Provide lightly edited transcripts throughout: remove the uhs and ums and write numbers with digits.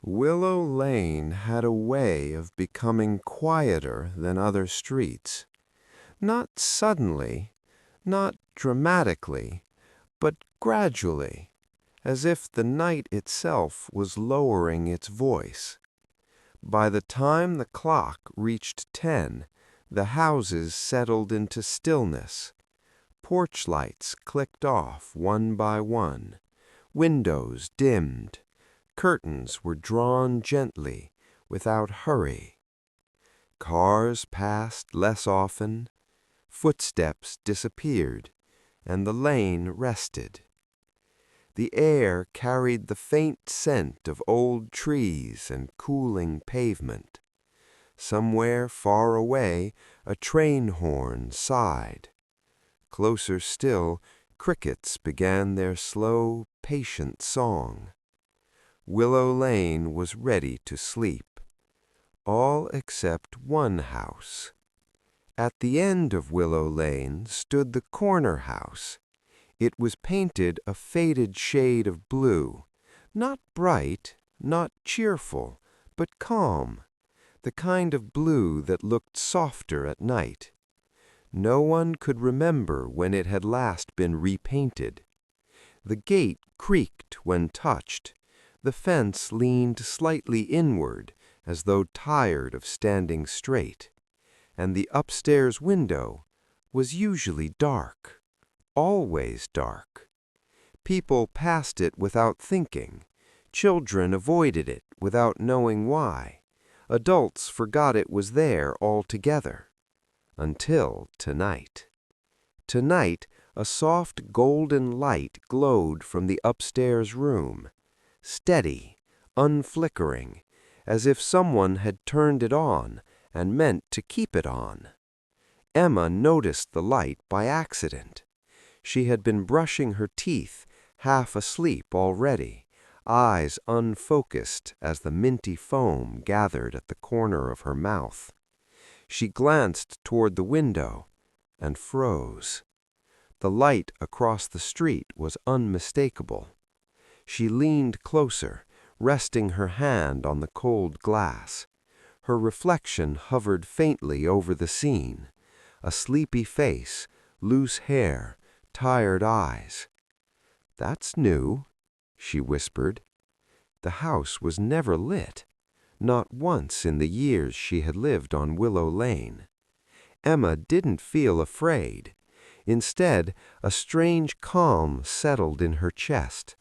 Willow Lane had a way of becoming quieter than other streets. Not suddenly, not dramatically, but gradually, as if the night itself was lowering its voice. By the time the clock reached 10, the houses settled into stillness. Porch lights clicked off one by one. Windows dimmed. Curtains were drawn gently, without hurry. Cars passed less often. Footsteps disappeared, and the lane rested. The air carried the faint scent of old trees and cooling pavement. Somewhere far away, a train horn sighed. Closer still, crickets began their slow, patient song. Willow Lane was ready to sleep, all except one house. At the end of Willow Lane stood the corner house. It was painted a faded shade of blue, not bright, not cheerful, but calm, the kind of blue that looked softer at night. No one could remember when it had last been repainted. The gate creaked when touched. The fence leaned slightly inward, as though tired of standing straight, and the upstairs window was usually dark, always dark. People passed it without thinking. Children avoided it without knowing why. Adults forgot it was there altogether. Until tonight. Tonight, a soft golden light glowed from the upstairs room. Steady, unflickering, as if someone had turned it on and meant to keep it on. Emma noticed the light by accident. She had been brushing her teeth, half asleep already, eyes unfocused as the minty foam gathered at the corner of her mouth. She glanced toward the window and froze. The light across the street was unmistakable. She leaned closer, resting her hand on the cold glass. Her reflection hovered faintly over the scene. A sleepy face, loose hair, tired eyes. "That's new," she whispered. The house was never lit, not once in the years she had lived on Willow Lane. Emma didn't feel afraid. Instead, a strange calm settled in her chest.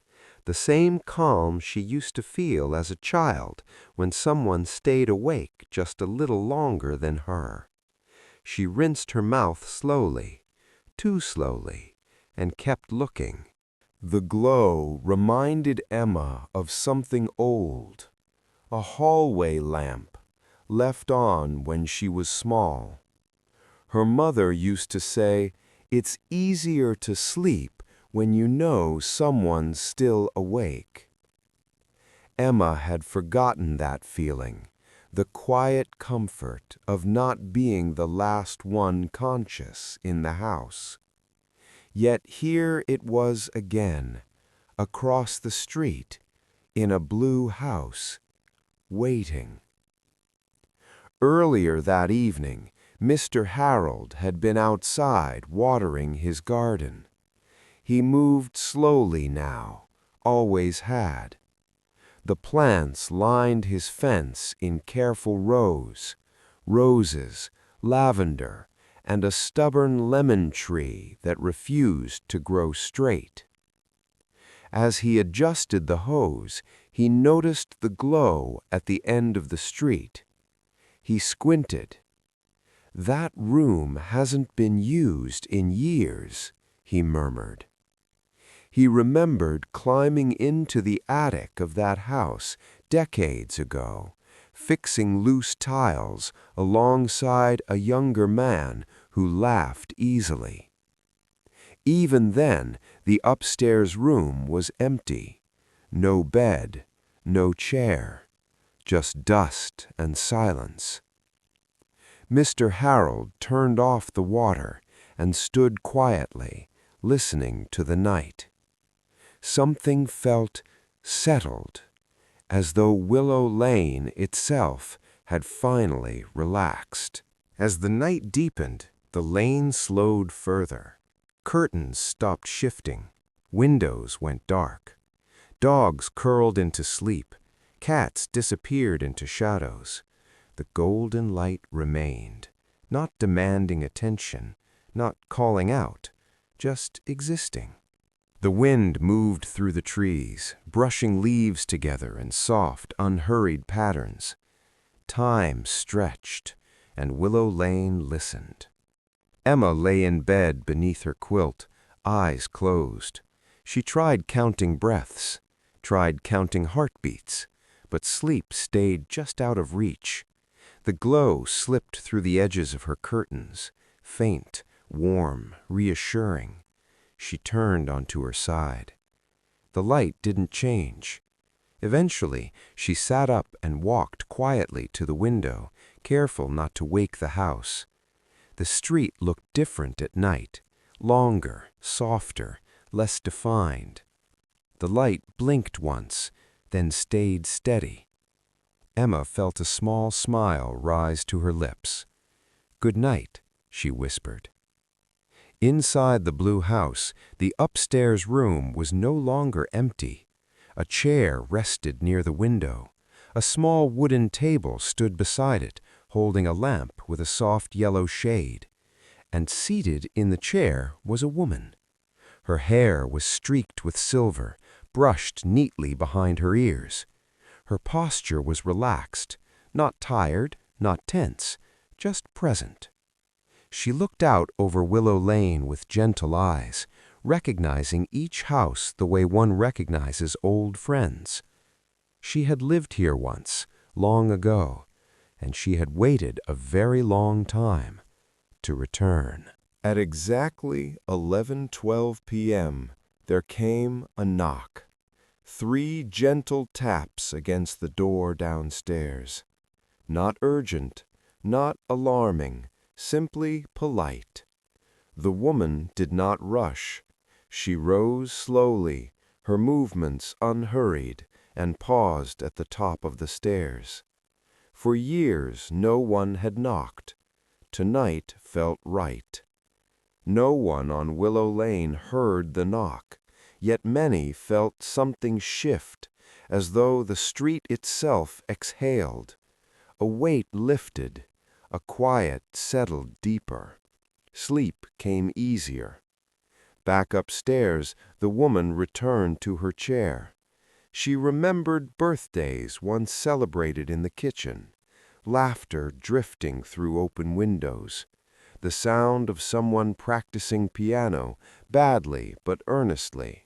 The same calm she used to feel as a child when someone stayed awake just a little longer than her. She rinsed her mouth slowly, too slowly, and kept looking. The glow reminded Emma of something old, a hallway lamp left on when she was small. Her mother used to say, "It's easier to sleep when you know someone's still awake." Emma had forgotten that feeling, the quiet comfort of not being the last one conscious in the house. Yet here it was again, across the street, in a blue house, waiting. Earlier that evening, Mr. Harold had been outside watering his garden. He moved slowly now, always had. The plants lined his fence in careful rows, roses, lavender, and a stubborn lemon tree that refused to grow straight. As he adjusted the hose, he noticed the glow at the end of the street. He squinted. "That room hasn't been used in years," he murmured. He remembered climbing into the attic of that house decades ago, fixing loose tiles alongside a younger man who laughed easily. Even then, the upstairs room was empty. No bed, no chair, just dust and silence. Mr. Harold turned off the water and stood quietly, listening to the night. Something felt settled, as though Willow Lane itself had finally relaxed. As the night deepened, the lane slowed further. Curtains stopped shifting. Windows went dark. Dogs curled into sleep. Cats disappeared into shadows. The golden light remained, not demanding attention, not calling out, just existing. The wind moved through the trees, brushing leaves together in soft, unhurried patterns. Time stretched, and Willow Lane listened. Emma lay in bed beneath her quilt, eyes closed. She tried counting breaths, tried counting heartbeats, but sleep stayed just out of reach. The glow slipped through the edges of her curtains, faint, warm, reassuring. She turned onto her side. The light didn't change. Eventually, she sat up and walked quietly to the window, careful not to wake the house. The street looked different at night, longer, softer, less defined. The light blinked once, then stayed steady. Emma felt a small smile rise to her lips. "Good night," she whispered. Inside the blue house, the upstairs room was no longer empty. A chair rested near the window. A small wooden table stood beside it, holding a lamp with a soft yellow shade. And seated in the chair was a woman. Her hair was streaked with silver, brushed neatly behind her ears. Her posture was relaxed, not tired, not tense, just present. She looked out over Willow Lane with gentle eyes, recognizing each house the way one recognizes old friends. She had lived here once, long ago, and she had waited a very long time to return. At exactly 11:12 p.m., there came a knock. 3 gentle taps against the door downstairs. Not urgent, not alarming, simply polite. The woman did not rush. She rose slowly, her movements unhurried, and paused at the top of the stairs. For years no one had knocked. Tonight felt right. No one on Willow Lane heard the knock, yet many felt something shift, as though the street itself exhaled. A weight lifted, a quiet settled deeper. Sleep came easier. Back upstairs, the woman returned to her chair. She remembered birthdays once celebrated in the kitchen, laughter drifting through open windows, the sound of someone practicing piano, badly but earnestly.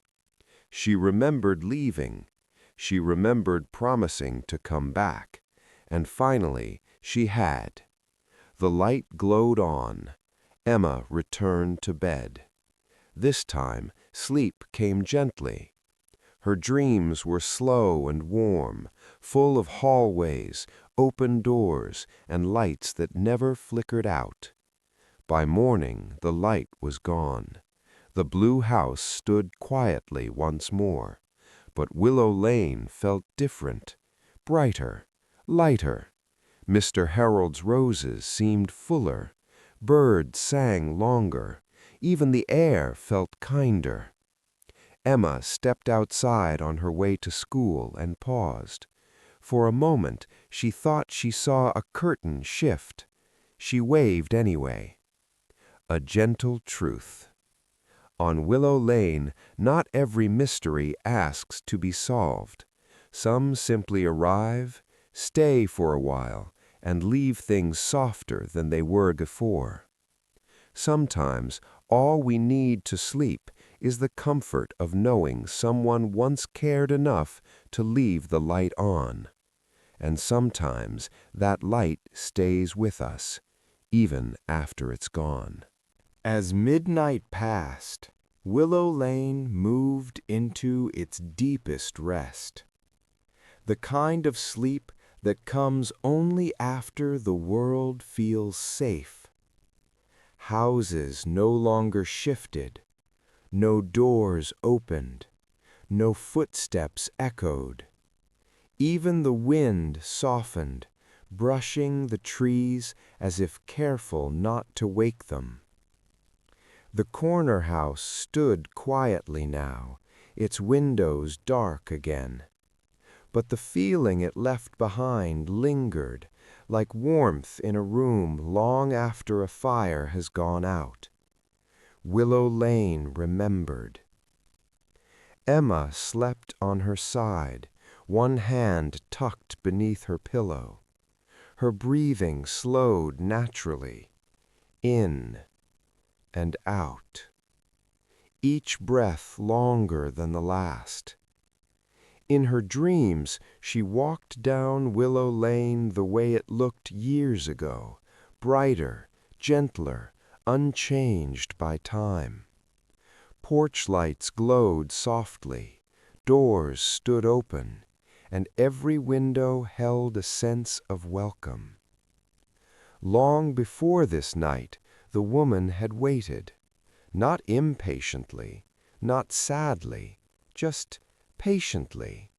She remembered leaving. She remembered promising to come back. And finally, she had. The light glowed on. Emma returned to bed. This time, sleep came gently. Her dreams were slow and warm, full of hallways, open doors, and lights that never flickered out. By morning, the light was gone. The blue house stood quietly once more, but Willow Lane felt different, brighter, lighter. Mr. Harold's roses seemed fuller, birds sang longer, even the air felt kinder. Emma stepped outside on her way to school and paused. For a moment she thought she saw a curtain shift. She waved anyway. A gentle truth. On Willow Lane, not every mystery asks to be solved. Some simply arrive, stay for a while, and leave things softer than they were before. Sometimes all we need to sleep is the comfort of knowing someone once cared enough to leave the light on. And sometimes that light stays with us, even after it's gone. As midnight passed, Willow Lane moved into its deepest rest. The kind of sleep that comes only after the world feels safe. Houses no longer shifted, no doors opened, no footsteps echoed. Even the wind softened, brushing the trees as if careful not to wake them. The corner house stood quietly now, its windows dark again. But the feeling it left behind lingered, like warmth in a room long after a fire has gone out. Willow Lane remembered. Emma slept on her side, one hand tucked beneath her pillow. Her breathing slowed naturally, in and out, each breath longer than the last. In her dreams, she walked down Willow Lane the way it looked years ago, brighter, gentler, unchanged by time. Porch lights glowed softly, doors stood open, and every window held a sense of welcome. Long before this night, the woman had waited, not impatiently, not sadly, just patiently.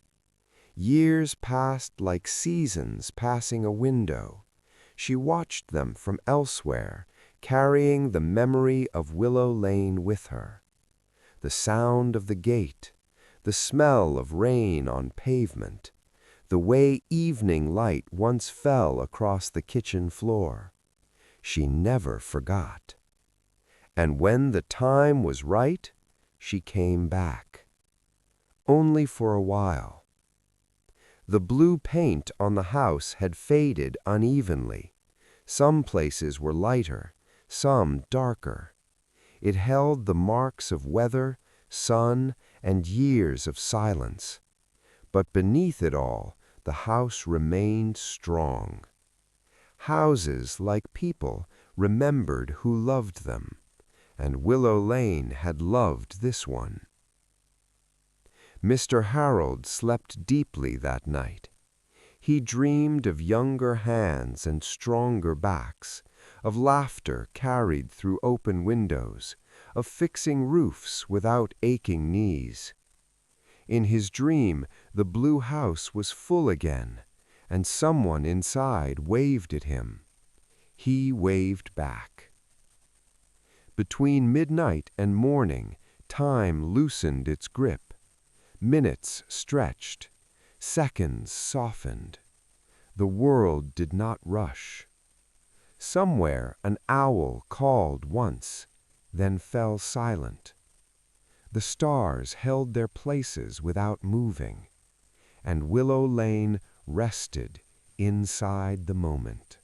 Years passed like seasons passing a window. She watched them from elsewhere, carrying the memory of Willow Lane with her. The sound of the gate, the smell of rain on pavement, the way evening light once fell across the kitchen floor. She never forgot. And when the time was right, she came back. Only for a while. The blue paint on the house had faded unevenly. Some places were lighter, some darker. It held the marks of weather, sun, and years of silence. But beneath it all, the house remained strong. Houses, like people, remembered who loved them, and Willow Lane had loved this one. Mr. Harold slept deeply that night. He dreamed of younger hands and stronger backs, of laughter carried through open windows, of fixing roofs without aching knees. In his dream, the blue house was full again, and someone inside waved at him. He waved back. Between midnight and morning, time loosened its grip. Minutes stretched, seconds softened. The world did not rush. Somewhere an owl called once, then fell silent. The stars held their places without moving, and Willow Lane rested inside the moment.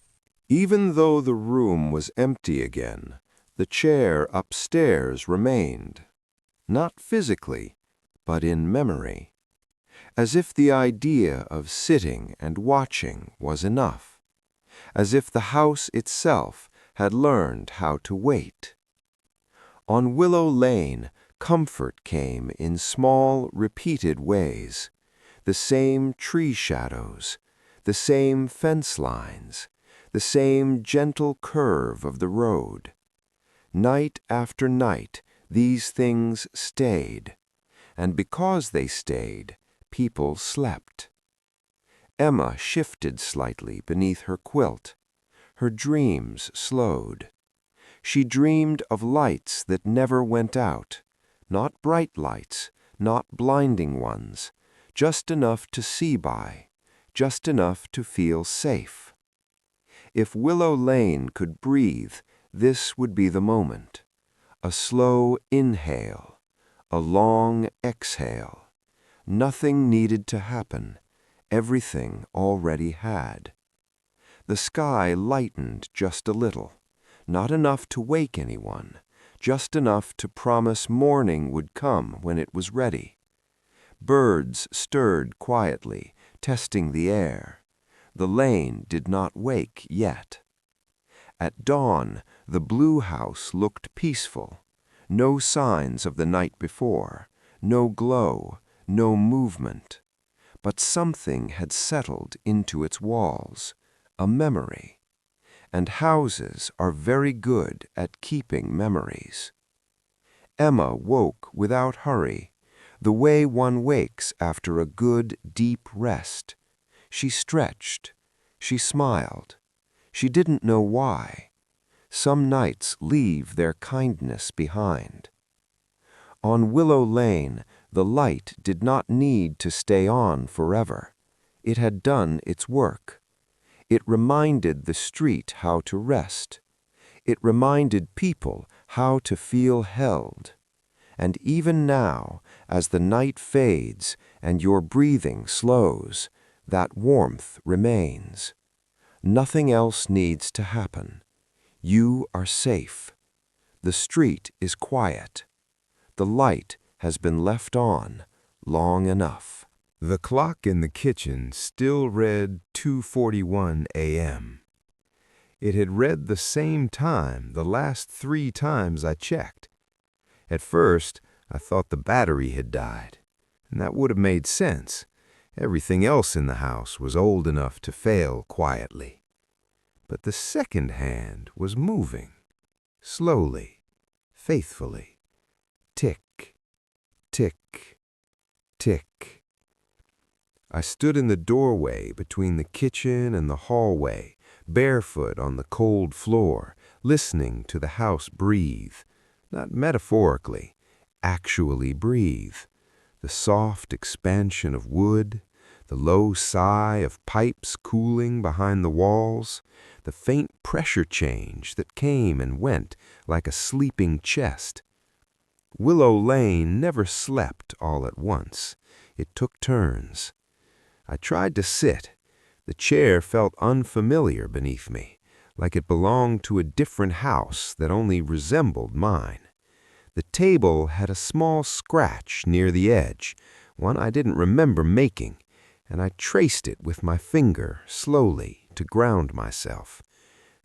Even though the room was empty again, the chair upstairs remained, not physically, but in memory, as if the idea of sitting and watching was enough, as if the house itself had learned how to wait. On Willow Lane, comfort came in small, repeated ways, the same tree shadows, the same fence lines, the same gentle curve of the road. Night after night, these things stayed, and because they stayed, people slept. Emma shifted slightly beneath her quilt. Her dreams slowed. She dreamed of lights that never went out, not bright lights, not blinding ones, just enough to see by, just enough to feel safe. If Willow Lane could breathe, this would be the moment. A slow inhale, a long exhale. Nothing needed to happen. Everything already had. The sky lightened just a little, not enough to wake anyone, just enough to promise morning would come when it was ready. Birds stirred quietly, testing the air. The lane did not wake yet. At dawn, the blue house looked peaceful. No signs of the night before, no glow, no movement. But something had settled into its walls, a memory. And houses are very good at keeping memories. Emma woke without hurry, the way one wakes after a good, deep rest, She stretched. She smiled. She didn't know why. Some nights leave their kindness behind. On Willow Lane, the light did not need to stay on forever. It had done its work. It reminded the street how to rest. It reminded people how to feel held. And even now, as the night fades and your breathing slows, that warmth remains. Nothing else needs to happen. You are safe. The street is quiet. The light has been left on long enough. The clock in the kitchen still read 2:41 a.m. It had read the same time the last 3 times I checked. At first, I thought the battery had died, and that would have made sense. Everything else in the house was old enough to fail quietly. But the second hand was moving, slowly, faithfully. Tick, tick, tick. I stood in the doorway between the kitchen and the hallway, barefoot on the cold floor, listening to the house breathe. Not metaphorically, actually breathe. The soft expansion of wood, the low sigh of pipes cooling behind the walls, the faint pressure change that came and went like a sleeping chest. Willow Lane never slept all at once. It took turns. I tried to sit. The chair felt unfamiliar beneath me, like it belonged to a different house that only resembled mine. The table had a small scratch near the edge, one I didn't remember making, and I traced it with my finger slowly to ground myself.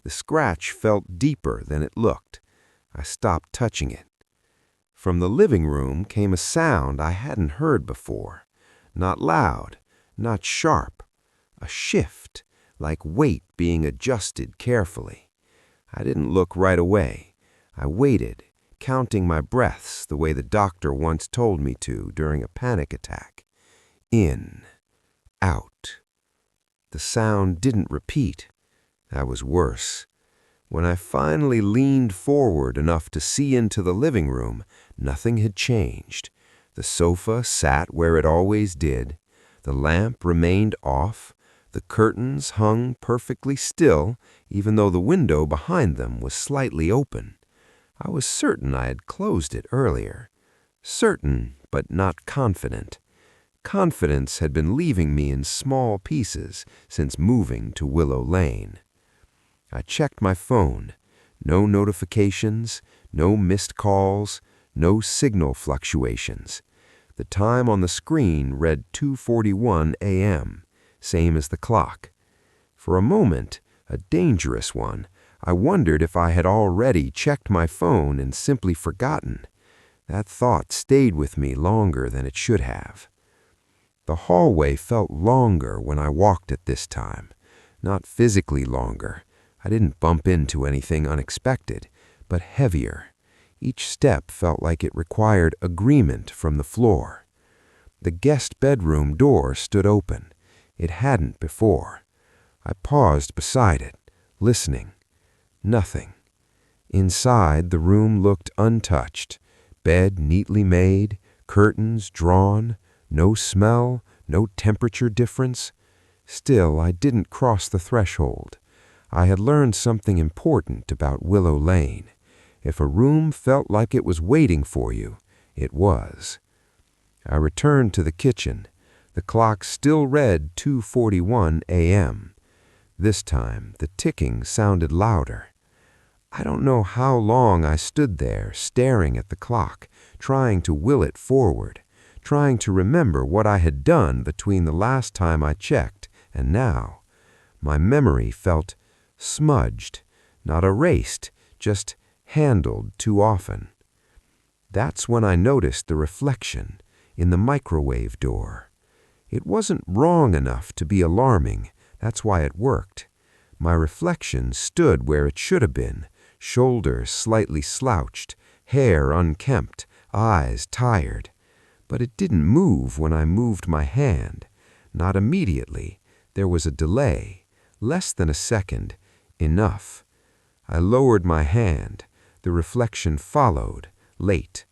The scratch felt deeper than it looked. I stopped touching it. From the living room came a sound I hadn't heard before. Not loud, not sharp. A shift, like weight being adjusted carefully. I didn't look right away. I waited, counting my breaths the way the doctor once told me to during a panic attack. In, out. The sound didn't repeat. That was worse. When I finally leaned forward enough to see into the living room, nothing had changed. The sofa sat where it always did. The lamp remained off. The curtains hung perfectly still, even though the window behind them was slightly open. I was certain I had closed it earlier. Certain, but not confident. Confidence had been leaving me in small pieces since moving to Willow Lane. I checked my phone. No notifications, no missed calls, no signal fluctuations. The time on the screen read 2:41 a.m., same as the clock. For a moment, a dangerous one, I wondered if I had already checked my phone and simply forgotten. That thought stayed with me longer than it should have. The hallway felt longer when I walked at this time. Not physically longer. I didn't bump into anything unexpected, but heavier. Each step felt like it required agreement from the floor. The guest bedroom door stood open. It hadn't before. I paused beside it, listening. Nothing. Inside, the room looked untouched. Bed neatly made, curtains drawn, no smell, no temperature difference. Still, I didn't cross the threshold. I had learned something important about Willow Lane. If a room felt like it was waiting for you, it was. I returned to the kitchen. The clock still read 2:41 a.m. This time, the ticking sounded louder. I don't know how long I stood there, staring at the clock, trying to will it forward, trying to remember what I had done between the last time I checked and now. My memory felt smudged, not erased, just handled too often. That's when I noticed the reflection in the microwave door. It wasn't wrong enough to be alarming. That's why it worked. My reflection stood where it should have been, shoulders slightly slouched, hair unkempt, eyes tired. But it didn't move when I moved my hand. Not immediately. There was a delay, less than a second, enough. I lowered my hand. The reflection followed, late.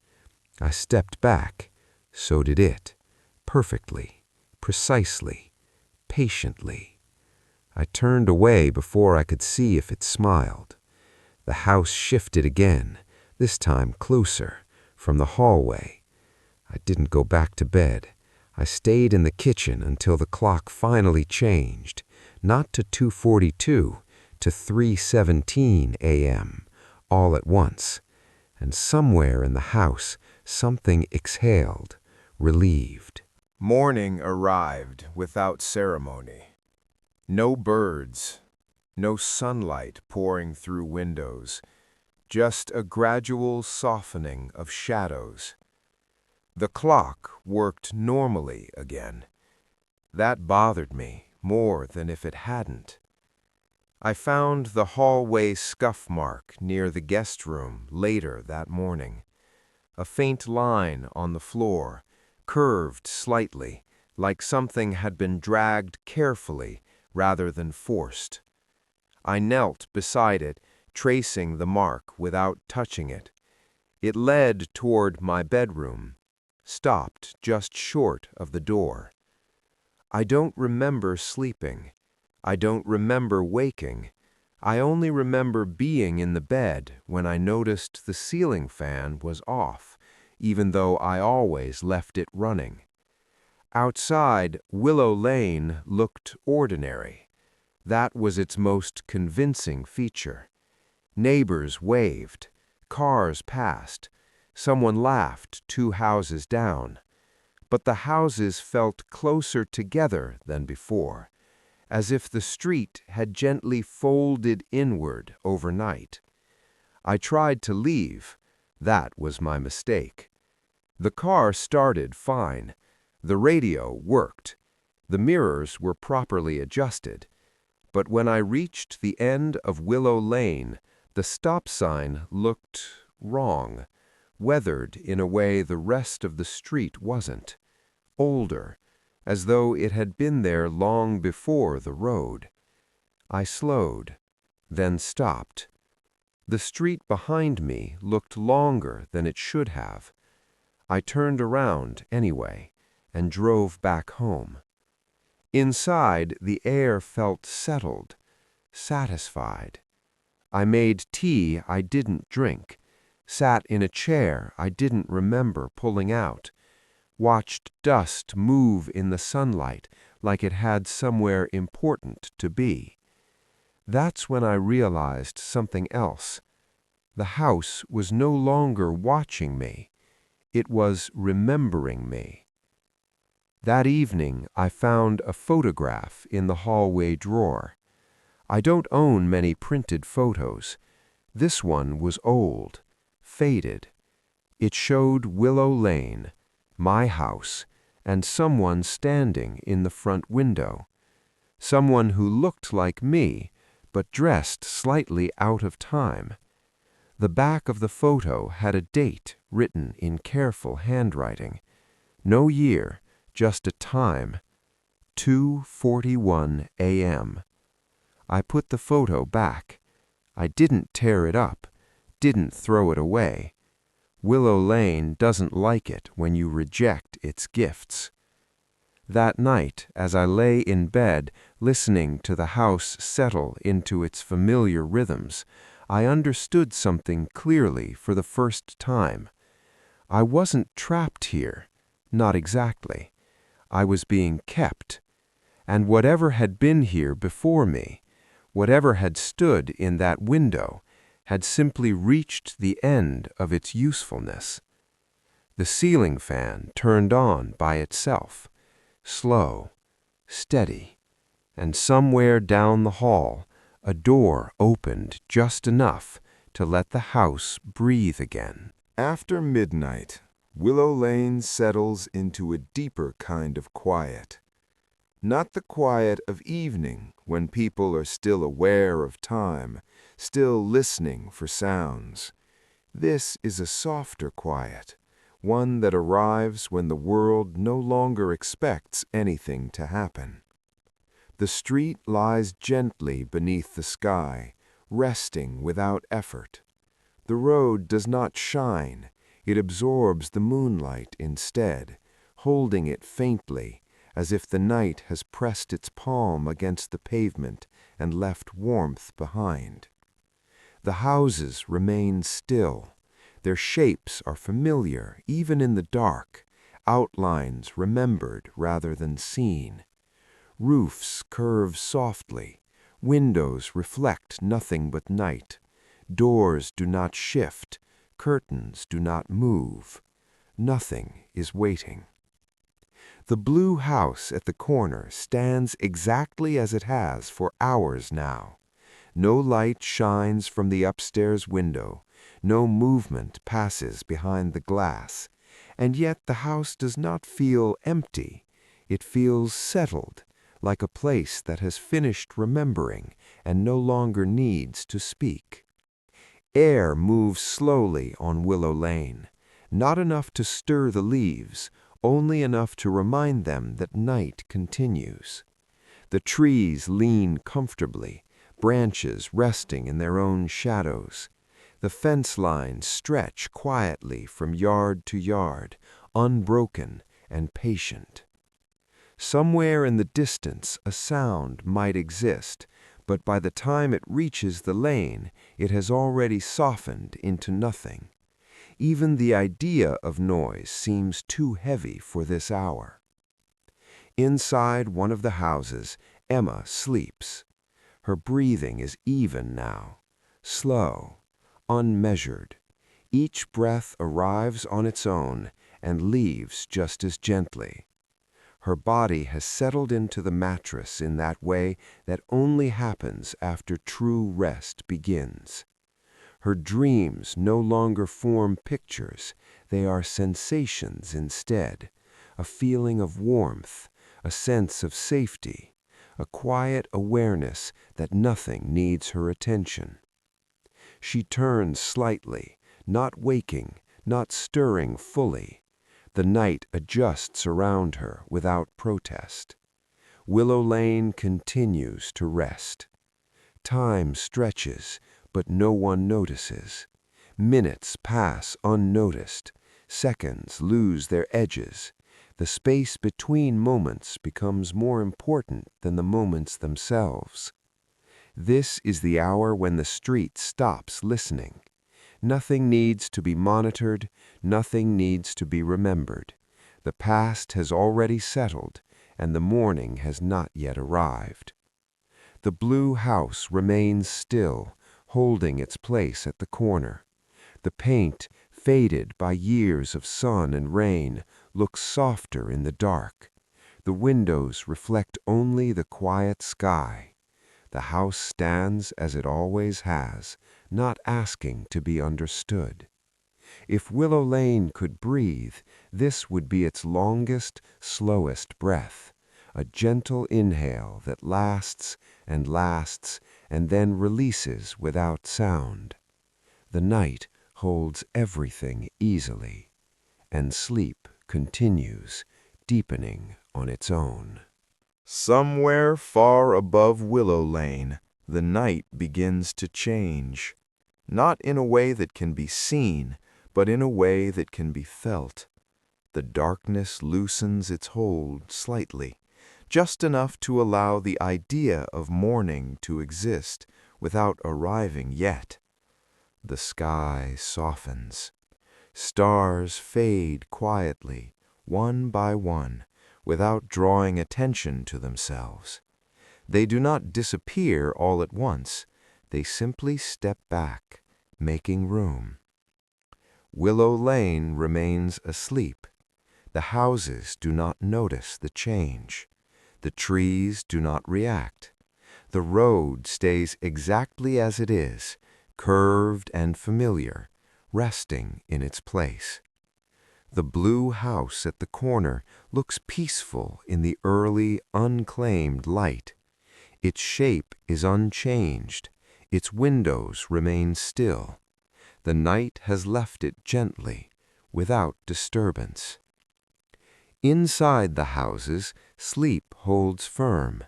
I stepped back. So did it. Perfectly, precisely, patiently. I turned away before I could see if it smiled. The house shifted again, this time closer, from the hallway. I didn't go back to bed. I stayed in the kitchen until the clock finally changed, not to 2:42, to 3:17 a.m., all at once. And somewhere in the house, something exhaled, relieved. Morning arrived without ceremony. No birds, no sunlight pouring through windows, just a gradual softening of shadows. The clock worked normally again. That bothered me more than if it hadn't. I found the hallway scuff mark near the guest room later that morning. A faint line on the floor, curved slightly, like something had been dragged carefully rather than forced. I knelt beside it, tracing the mark without touching it. It led toward my bedroom, stopped just short of the door. I don't remember sleeping. I don't remember waking. I only remember being in the bed when I noticed the ceiling fan was off, even though I always left it running. Outside, Willow Lane looked ordinary. That was its most convincing feature. Neighbors waved. Cars passed. Someone laughed 2 houses down. But the houses felt closer together than before, as if the street had gently folded inward overnight. I tried to leave. That was my mistake. The car started fine. The radio worked. The mirrors were properly adjusted. But when I reached the end of Willow Lane, the stop sign looked wrong, weathered in a way the rest of the street wasn't. Older, as though it had been there long before the road. I slowed, then stopped. The street behind me looked longer than it should have. I turned around anyway and drove back home. Inside, the air felt settled, satisfied. I made tea I didn't drink, sat in a chair I didn't remember pulling out, watched dust move in the sunlight like it had somewhere important to be. That's when I realized something else. The house was no longer watching me. It was remembering me. That evening, I found a photograph in the hallway drawer. I don't own many printed photos. This one was old, faded. It showed Willow Lane, my house, and someone standing in the front window. Someone who looked like me, but dressed slightly out of time. The back of the photo had a date written in careful handwriting. No year, just a time, 2:41 a.m. I put the photo back. I didn't tear it up, didn't throw it away. Willow Lane doesn't like it when you reject its gifts. That night, as I lay in bed, listening to the house settle into its familiar rhythms, I understood something clearly for the first time. I wasn't trapped here, not exactly. I was being kept. And whatever had been here before me, whatever had stood in that window, had simply reached the end of its usefulness. The ceiling fan turned on by itself, slow, steady, and somewhere down the hall, a door opened just enough to let the house breathe again. After midnight, Willow Lane settles into a deeper kind of quiet. Not the quiet of evening when people are still aware of time, still listening for sounds. This is a softer quiet, one that arrives when the world no longer expects anything to happen. The street lies gently beneath the sky, resting without effort. The road does not shine, it absorbs the moonlight instead, holding it faintly, as if the night has pressed its palm against the pavement and left warmth behind. The houses remain still. Their shapes are familiar, even in the dark, outlines remembered rather than seen. Roofs curve softly, windows reflect nothing but night. Doors do not shift, curtains do not move. Nothing is waiting. The blue house at the corner stands exactly as it has for hours now. No light shines from the upstairs window, no movement passes behind the glass, and yet the house does not feel empty. It feels settled, like a place that has finished remembering and no longer needs to speak. Air moves slowly on Willow Lane, not enough to stir the leaves, only enough to remind them that night continues. The trees lean comfortably, branches resting in their own shadows. The fence lines stretch quietly from yard to yard, unbroken and patient. Somewhere in the distance a sound might exist, but by the time it reaches the lane, it has already softened into nothing. Even the idea of noise seems too heavy for this hour. Inside one of the houses, Emma sleeps. Her breathing is even now, slow, unmeasured. Each breath arrives on its own and leaves just as gently. Her body has settled into the mattress in that way that only happens after true rest begins. Her dreams no longer form pictures, they are sensations instead, a feeling of warmth, a sense of safety, a quiet awareness that nothing needs her attention. She turns slightly, not waking, not stirring fully. The night adjusts around her without protest. Willow Lane continues to rest. Time stretches, but no one notices. Minutes pass unnoticed. Seconds lose their edges. The space between moments becomes more important than the moments themselves. This is the hour when the street stops listening. Nothing needs to be monitored, nothing needs to be remembered. The past has already settled, and the morning has not yet arrived. The blue house remains still, holding its place at the corner. The paint, faded by years of sun and rain, looks softer in the dark. The windows reflect only the quiet sky. The house stands as it always has, not asking to be understood. If Willow Lane could breathe, this would be its longest, slowest breath, a gentle inhale that lasts and lasts and then releases without sound. The night holds everything easily, and sleep continues, deepening on its own. Somewhere far above Willow Lane, the night begins to change, not in a way that can be seen, but in a way that can be felt. The darkness loosens its hold slightly, just enough to allow the idea of morning to exist without arriving yet. The sky softens. Stars fade quietly, one by one, without drawing attention to themselves. They do not disappear all at once. They simply step back, making room. Willow Lane remains asleep. The houses do not notice the change. The trees do not react. The road stays exactly as it is, curved and familiar, resting in its place. The blue house at the corner looks peaceful in the early, unclaimed light. Its shape is unchanged. Its windows remain still. The night has left it gently, without disturbance. Inside the houses, sleep holds firm.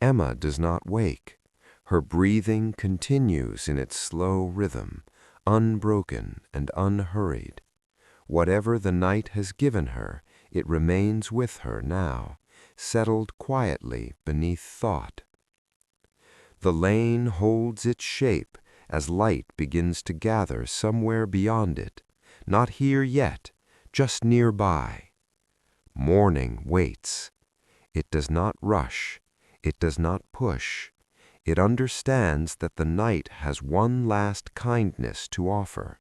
Emma does not wake. Her breathing continues in its slow rhythm, unbroken and unhurried. Whatever the night has given her, it remains with her now, settled quietly beneath thought. The lane holds its shape as light begins to gather somewhere beyond it, not here yet, just nearby. Morning waits. It does not rush. It does not push. It understands that the night has one last kindness to offer,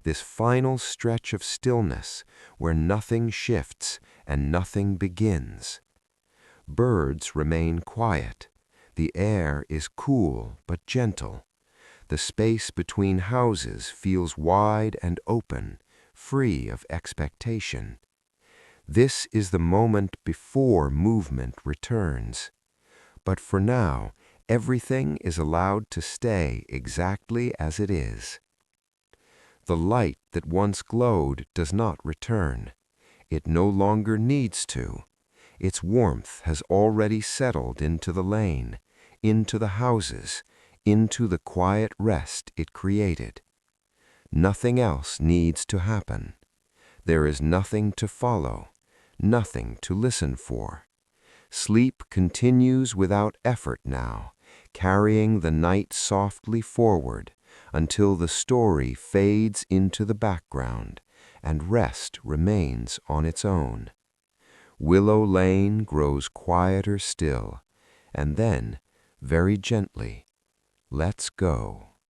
this final stretch of stillness where nothing shifts and nothing begins. Birds remain quiet. The air is cool but gentle. The space between houses feels wide and open, free of expectation. This is the moment before movement returns. But for now, everything is allowed to stay exactly as it is. The light that once glowed does not return. It no longer needs to. Its warmth has already settled into the lane, into the houses, into the quiet rest it created. Nothing else needs to happen. There is nothing to follow, nothing to listen for. Sleep continues without effort now, carrying the night softly forward until the story fades into the background and rest remains on its own. Willow Lane grows quieter still, and then, very gently, lets go.